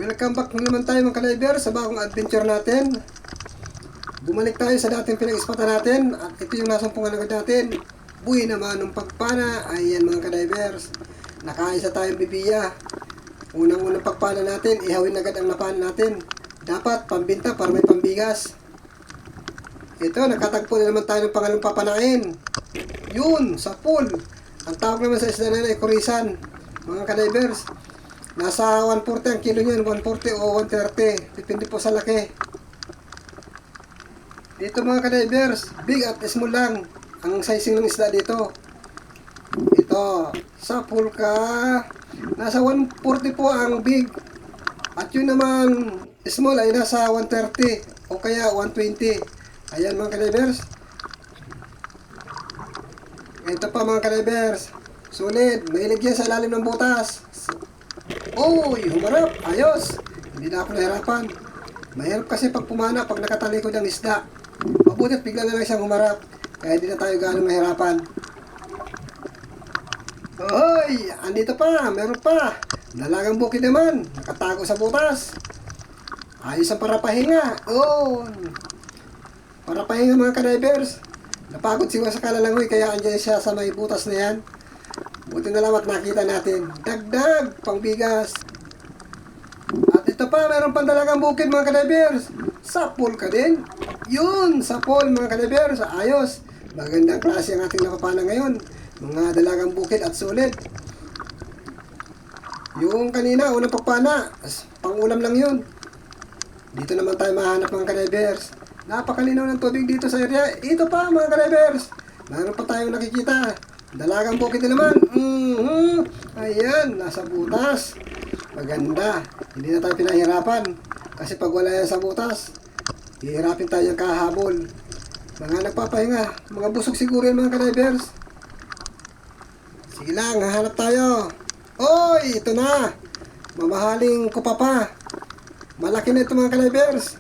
Welcome back naman tayo mga ka-diver sa bagong adventure natin. Bumalik tayo sa dating pinag-ispatan natin. At ito yung nasumpungan agad natin. Buhay naman ng pagpana. Ayan mga ka-divers, nakaisa tayong bibiya. Unang-unang pagpana natin, ihawin agad ang napana natin. Dapat pambinta para may pambigas. Ito, nakatagpo na naman tayo ng pangalong papanain. Yun, sa pool. Ang tawag naman sa isla na ay kurisan. Mga ka-divers, nasa 140 ang kilo niyan, 140 o 130. Depende po sa laki. Dito mga ka-divers, big at small lang ang sizing ng isda dito. Ito, sa pool ka, nasa 140 po ang big. At yun naman, small ay nasa 130 o kaya 120. Ayan mga ka-divers. Ito pa mga ka-divers, sulit, mahilig yan sa ilalim ng butas. Uy, humarap, ayos. Hindi na ako nahirapan. Mahirap kasi pag pumana, pag nakatalikod ang isda. Mabutit bigla na lang siyang humarap, kaya hindi na tayo gano'ng mahirapan. Hoy, andito pa, meron pa. Dalagang bukid naman, nakatago sa butas. Ayos ang parapahinga. Oh, parapahinga mga ka-divers. Napagod siya sa kalalangoy, kaya andyan siya sa may butas na yan. Buti na lang at nakita natin. Dagdag, pangbigas. At ito pa, meron pang dalagang bukid mga ka-divers. Sa pool ka din. Yun, sa pool mga ka-divers. Ayos. Magandang klase ang ating napapana ngayon. Mga dalagang bukid at sulit. Yung kanina, unang pagpana, pang-ulam lang yun. Dito naman tayo mahanap mga ka-divers. Napakalinaw ng tubig dito sa area. Ito pa mga ka-divers, meron pa tayong nakikita. Dalagang bukid na naman. Ayan, nasa butas. Maganda. Hindi na tayo pinahirapan. Kasi pag wala yan sa butas, hihirapin tayo kahabol. Mga nagpapahinga, mga busog siguro yan mga ka-divers. Sige lang, hahanap tayo. Oy, ito na. Mamahaling kupapa. Malaki na ito mga ka-divers.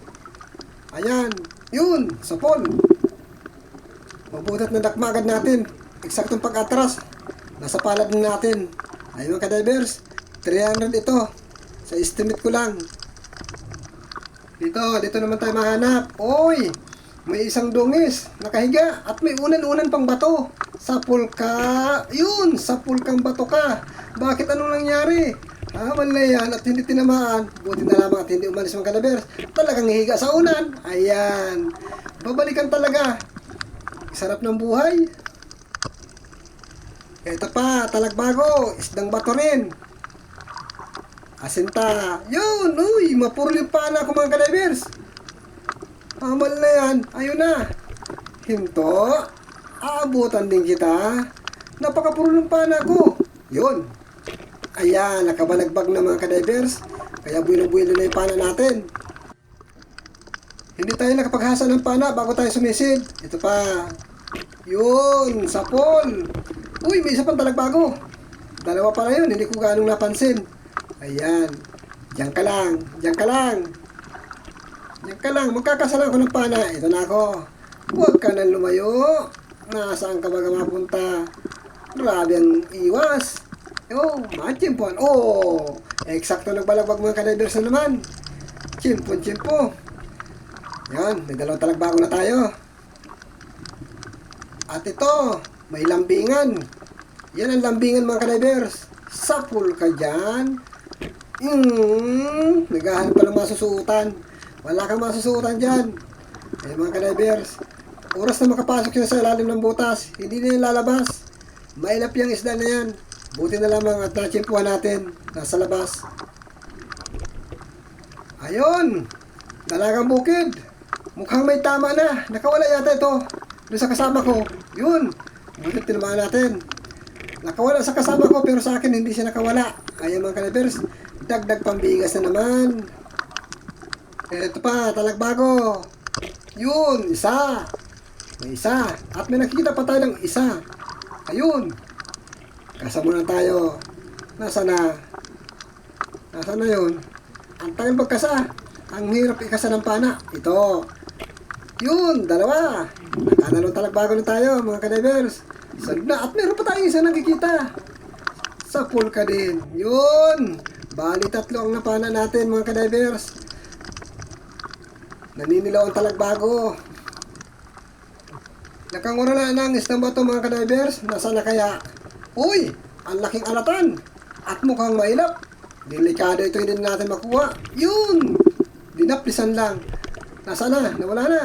Ayan, yun, sa pool. Mabutat na dakma agad natin. Eksaktong pag-atras, nasa palad na natin. Ayun mga ka-divers, 300 ito. Sa estimate ko lang. Dito naman tayo mahanap. Oy, may isang dungis, nakahiga, at may unan-unan pang bato. Sa pool ka, yun, sa pool kang bato ka. Bakit anong nangyari? Wala yan at hindi tinamaan. Buti na lamang at hindi umalis mga ka-divers. Talagang hihiga sa unan. Ayan, babalikan talaga. Sarap ng buhay. Ito pa, talagbago, isdang bato rin. Asinta. Yun, uy, mapurli pa na ako mga ka-divers. Amal na yan, ayun na. Hinto, aabutan din kita. Napakapurli pa na ako. Yun. Ayan, nakabalagbag na mga ka-divers. Kaya buwilo-buwilo na yung pana natin. Hindi tayo nakapaghasa ng pana bago tayo sumisid. Ito pa. Yun, sa pool. Uy, may isa pang talagbago. Dalawa pala yun, hindi ko ganong napansin. Ayan. Diyan ka lang, diyan ka lang. Diyan ka lang, magkakasalan ko ng pana. Ito na ako. Huwag ka nang lumayo. Nasaan ka ba mapunta? Grabe ang iwas. Oh, mga chimpon. Oh, eksakto nagbalagbag mga ka-divers na naman. Chimpon. Yan, may dalawang talagbago na tayo. At ito, may lambingan. Yan ang lambingan mga ka-divers. Sa pool ka dyan. Naghahanap pa ng masusuotan. Wala kang masusuotan dyan. Ay mga ka-divers, oras na makapasok yun sa ilalim ng butas, hindi na yung lalabas. Mailap yung isda na yan. Buti na lamang at nachimpuhan natin. Nasa labas. Ayun, dalagang bukid. Mukhang may tama na. Nakawala yata ito doon sa kasama ko. Yun, buti tinamaan natin. Nakawala sa kasama ko pero sa akin hindi siya nakawala. Ayan mga ka-divers, dagdag pambigas na naman. Ito pa, talagbago. Yun, isa. May isa. At may nakikita pa tayo ng isa. Ayun. Kasama na tayo. Nasa na? Nasa na yun? Ang tagal magkasa. Ang hirap ikasa ng pana. Ito. Yun, dalawa. Nakadalawang talagbago na tayo mga ka-divers. Sunod na. At meron pa tayo isa nakikita. Sa pool ka din. Yun. Bali, 3 ang napana natin mga kadivers. Naninilaw ang talagbago. Nakangura na ng isang bato mga kadivers. Nasaan na kaya? Uy! Ang laking alatan! At mukhang mailap. Delikado ito, hindi natin makuha. Yun! Dinaplisan lang. Nasaan na? Nawala na.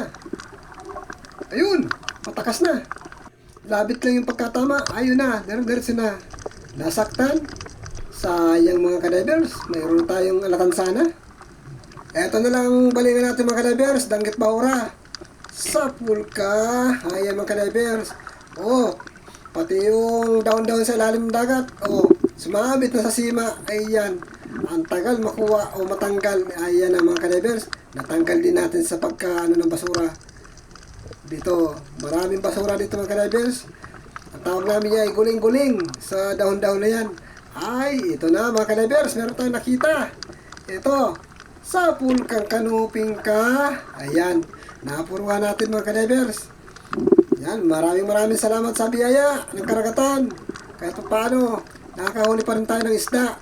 Ayun! Patakas na. Labit lang yung pagkatama. Ayun na. Diretso na. Nasaktan. Sayang mga kadivers. Mayroon tayong alatan sana. Eto na lang balingan natin mga kadivers. Danggit Baura. Sapul ka. Ayan mga kadivers. Oh, pati yung down sa ilalim ng dagat. Oh, sumabit na sa sima. Ayan. Ang tagal makuha o matanggal. Ayan na mga kadivers. Natanggal din natin sa pagkaano ng basura. Dito, maraming basura dito mga kadivers. Ang tawag namin niya ay guling-guling sa dahon-dahon na yan. Ay, ito na mga kadivers. Meron tayong nakita. Ito. Sapul kang kanuping ka. Ayan. Napuruhan natin mga kadivers. Yan, maraming salamat sa biyaya ng karagatan. Kahit paano, nakakahuli pa rin tayo ng isda.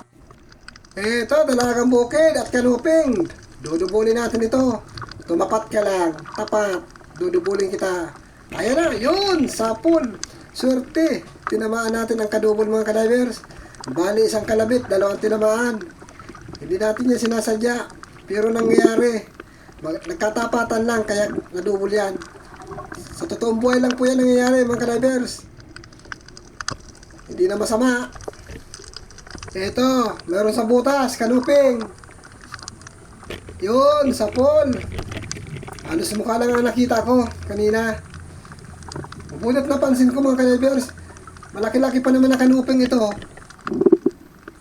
Ito, dalagang bukid at kanuping. Dudubulin natin ito. Tumapat ka lang. Tapat. Dudubulin kita. Ayan na, yun, sapul. Swerte. Tinamaan natin ang kadubol mga kadivers. Bali, isang kalabit, 2 tinamaan. Hindi natin yan sinasadya. Pero nangyayari. Nagkatapatan lang, kaya nadubol yan. Sa totoong buhay lang po yan nangyayari mga kadivers. Hindi na masama. Ito, meron sa butas, kanuping. Yun, sapol. Halos mukha lang ang nakita ko kanina. Mabulit napansin ko mga kadivers. Malaki-laki pa naman na kanuping ito.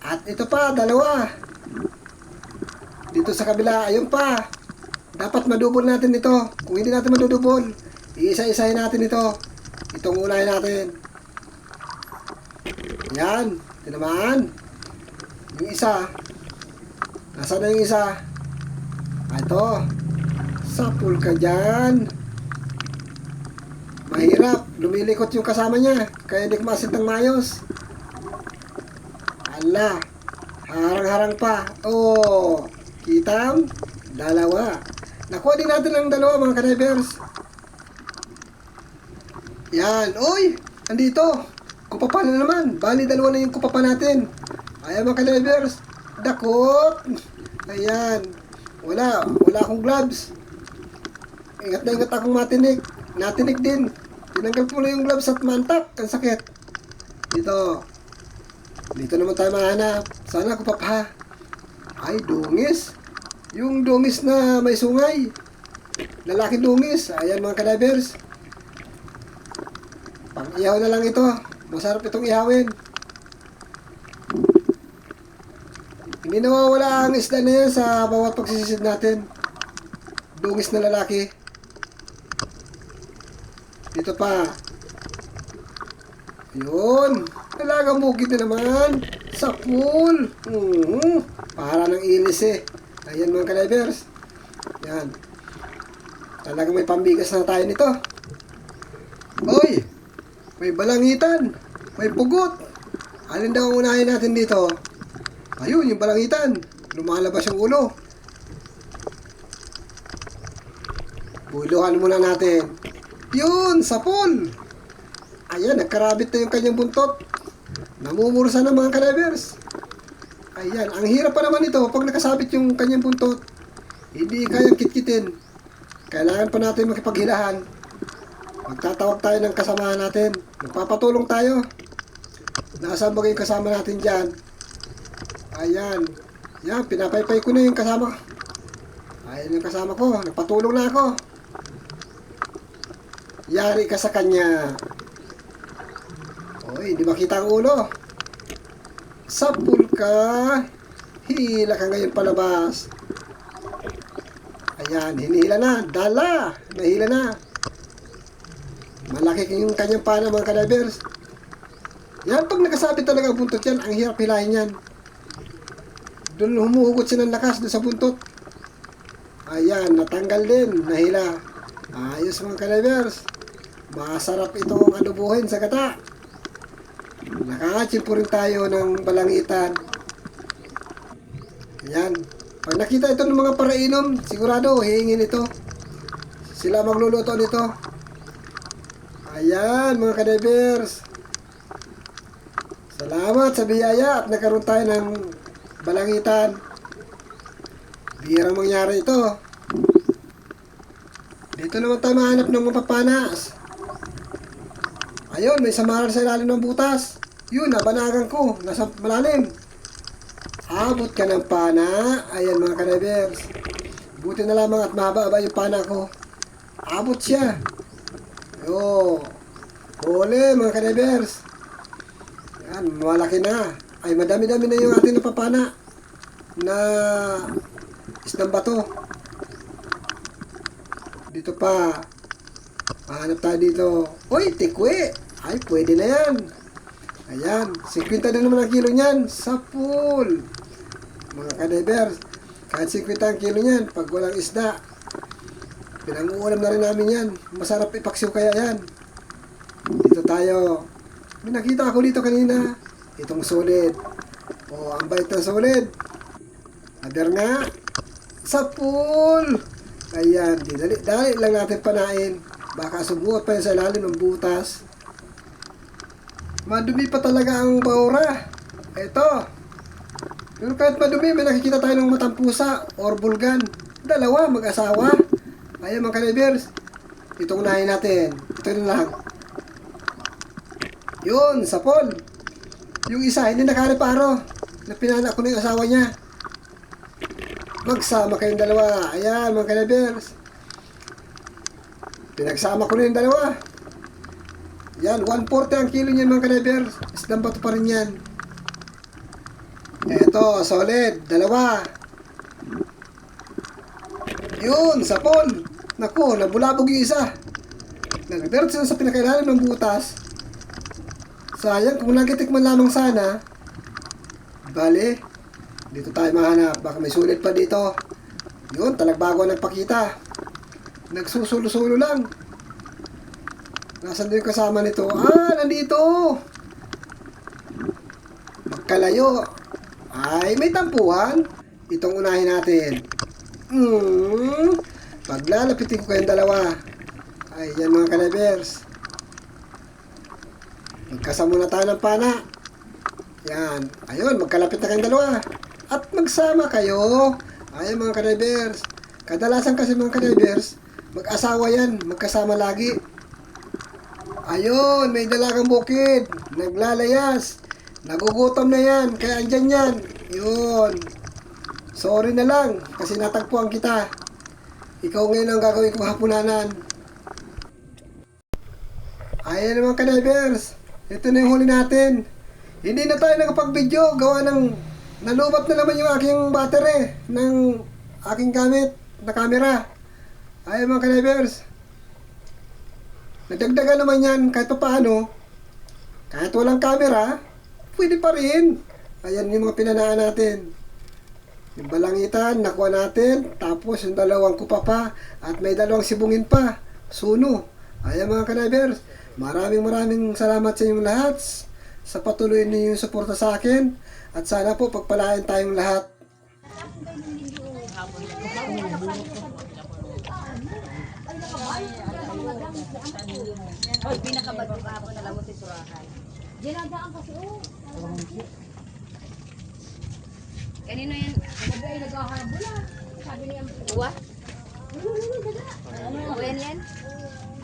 At ito pa, 2. Dito sa kabila, ayun pa. Dapat madubol natin ito. Kung hindi natin madudubol, iisa-isahin natin ito. Itong unahin natin. Yan. Tinamaan. Yung isa. Nasaan na yung isa? Ito. Sapul ka dyan. Mahirap. Lumilikot yung kasama niya. Kaya hindi kumasit ng mayos. Ala. Harang-harang pa. Oh. Kitam. 2. Nakuha din natin ang 2 mga kadivers. Yan. Uy! Andito. Kupapa na naman. Bali 2 na yung kupapa natin. Ayan mga kadivers. Dakot. Ayan. Wala akong gloves. Ingat na ingat akong matinik. Natinik din. Tinanggal ko na yung gloves at mantak. Ang sakit. Dito naman tayo mahanap. Sana kupapa. Ay, dungis. Yung dungis na may sungay. Lalaking dungis. Ayan mga kadivers. Pang-ihaw na lang ito. Masarap itong ihawin. Hindi nawawala ang isda na yan sa bawat pagsisisid natin. Dungis na lalaki. Dito pa. Yun. Talagang bukid na naman. Sapul. Para ng ilis eh. Ayan mga kadivers. Yan. Talagang may pambigas na tayo nito. Oy! May balangitan. May pugot. Alin daw ang unahin natin dito? Ayun, yung balangitan. Lumalabas yung ulo. Buluhan muna natin. Yun, sapul. Ayan, nagkarabit na yung kanyang buntot. Namumursa na mga kadivers. Ayan, ang hirap pa naman ito pag nakasabit yung kanyang buntot. Hindi kayang kitkitin. Kailangan pa natin makipaghilahan. Magtatawag tayo ng kasama natin. Magpapatulong tayo. Nasaan ba yung kasama natin dyan? Ayan. Yan, pinapaypay ko na yung kasama. Ayan yung kasama ko. Nagpatulong na ako. Yari ka sa kanya. Oy, hindi makita ang ulo. Sapul ka. Hila ka ngayon palabas. Ayan, hinihila na. Dala. Nahila na. Malaki yung kanyang pana mga kadivers. Yan, pag nakasabit talaga ang buntot yan, ang hirap hilahin yan. Doon humuhugot siya ng lakas doon sa buntot. Ayan, natanggal din. Nahila. Ayos mga kadivers. Masarap itong adobohin sa gata. Nakachimpo rin tayo ng balangitan. Ayan. Pag nakita ito ng mga parainom, sigurado hihingin ito. Sila magluluto nito. Ayan mga ka-divers. Salamat sa biyaya at nagkaroon tayo ng balangitan. Bihirang mangyari ito. Dito naman tayo mahanap ng mapapanas. Ayun, may samaran sa ilalim ng butas. Yun, nabanagan ko. Nasa malalim. Abot ka ng pana. Ayan mga ka-divers. Buti na lamang at mahaba-haba yung pana ko. Abot siya. Yo. Huli mga ka-divers. Yan, malaki na. Ay, madami-dami na yung ating napapana na isdang bato. Dito pa. Mahanap tayo dito. Uy, tikwe. Ay, pwede na yan. Ayan, 50 na naman ang kilo niyan. Sa pool. Mga ka-divers. Kahit 50 ang kilo niyan, pag walang isda, pinag-uulam na rin namin yan. Masarap ipaksiw kaya yan. Dito tayo. May nakita ako dito kanina. Itong solid. Oh, ang bait ng solid. Adar nga. Sa pool. Ayan, dali lang natin panain. Baka sumuot pa yun sa ilalim ng butas. Madumi pa talaga ang baura. Ito. Pero kahit madumi, may nakikita tayo ng matang pusa or bulgan. Dalawa, mag-asawa. Ayan mga ka-divers. Itong unahin natin. Ito na lang. Yun, sapol. Yung isa, hindi nakareparo. Napinana ko na yung asawa niya. Magsama kayong dalawa. Ayan, mga ka-divers. Pinagsama ko na yung dalawa. Yan, 140 ang kilo niyan mga ka-divers. Isdang bato pa rin yan. Eto, solid. Dalawa. Yun, sapol. Naku, nabulabog yung isa. Nagdiretso sa pinakailalim ng butas. Sayang, kung nagitik man lamang sana. Bale, dito tayo mahanap. Baka may sulit pa dito. Yun, talagbago ang nagpakita. Nagsusulo-sulo lang. Nasaan din yung kasama nito? Ah, nandito. Magkalayo. Ay, may tampuhan. Itong unahin natin. Paglalapitin ko kayong dalawa. Ay, yan mga ka-divers. Magkasama na tayo ng pana. Yan. Ayun, magkalapit na kayong dalawa. At magsama kayo. Ayun mga ka-divers. Kadalasan kasi mga ka-divers, mag-asawa yan. Magkasama lagi. Ayun, may dalagang bukid. Naglalayas. Nagugutom na yan. Kaya andyan yan. Yun. Sorry na lang. Kasi natagpuan kita. Ikaw ngayon ang gagawin kong hapunanan. Ayan mga ka-divers. Ito na yung huli natin. Hindi na tayo nakapag-video. Gawa ng nalubat na naman yung aking battery ng aking gamit na camera. Ayan mga ka-divers. Nadagdagan naman yan kahit pa paano. Kahit walang camera, pwede pa rin. Ayan yung mga pinanaan natin. Yung balangitan, nakuha natin. Tapos yung dalawang kupa pa. At may dalawang sibungin pa. Suno. Ayan mga ka-divers. Maraming salamat sa inyong lahat sa patuloy ninyong suporta sa akin. At sana po pagpalain tayong lahat. Hoy, pinakabago ka ako na lang mo si Surahan. Dinadaan kasi, oh. Kanino yan? Sabi ay naghahabol ah. Sabi niya, Uwa? daga. Ano yan yan?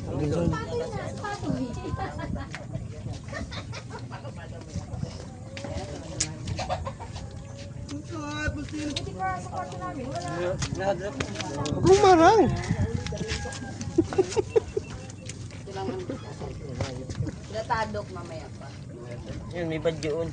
Patoy na, patoy. Buti ka sa kwarto namin, wala. Gumarang. Ito lang ang datadok mamaya pa. Yun, may badyoon.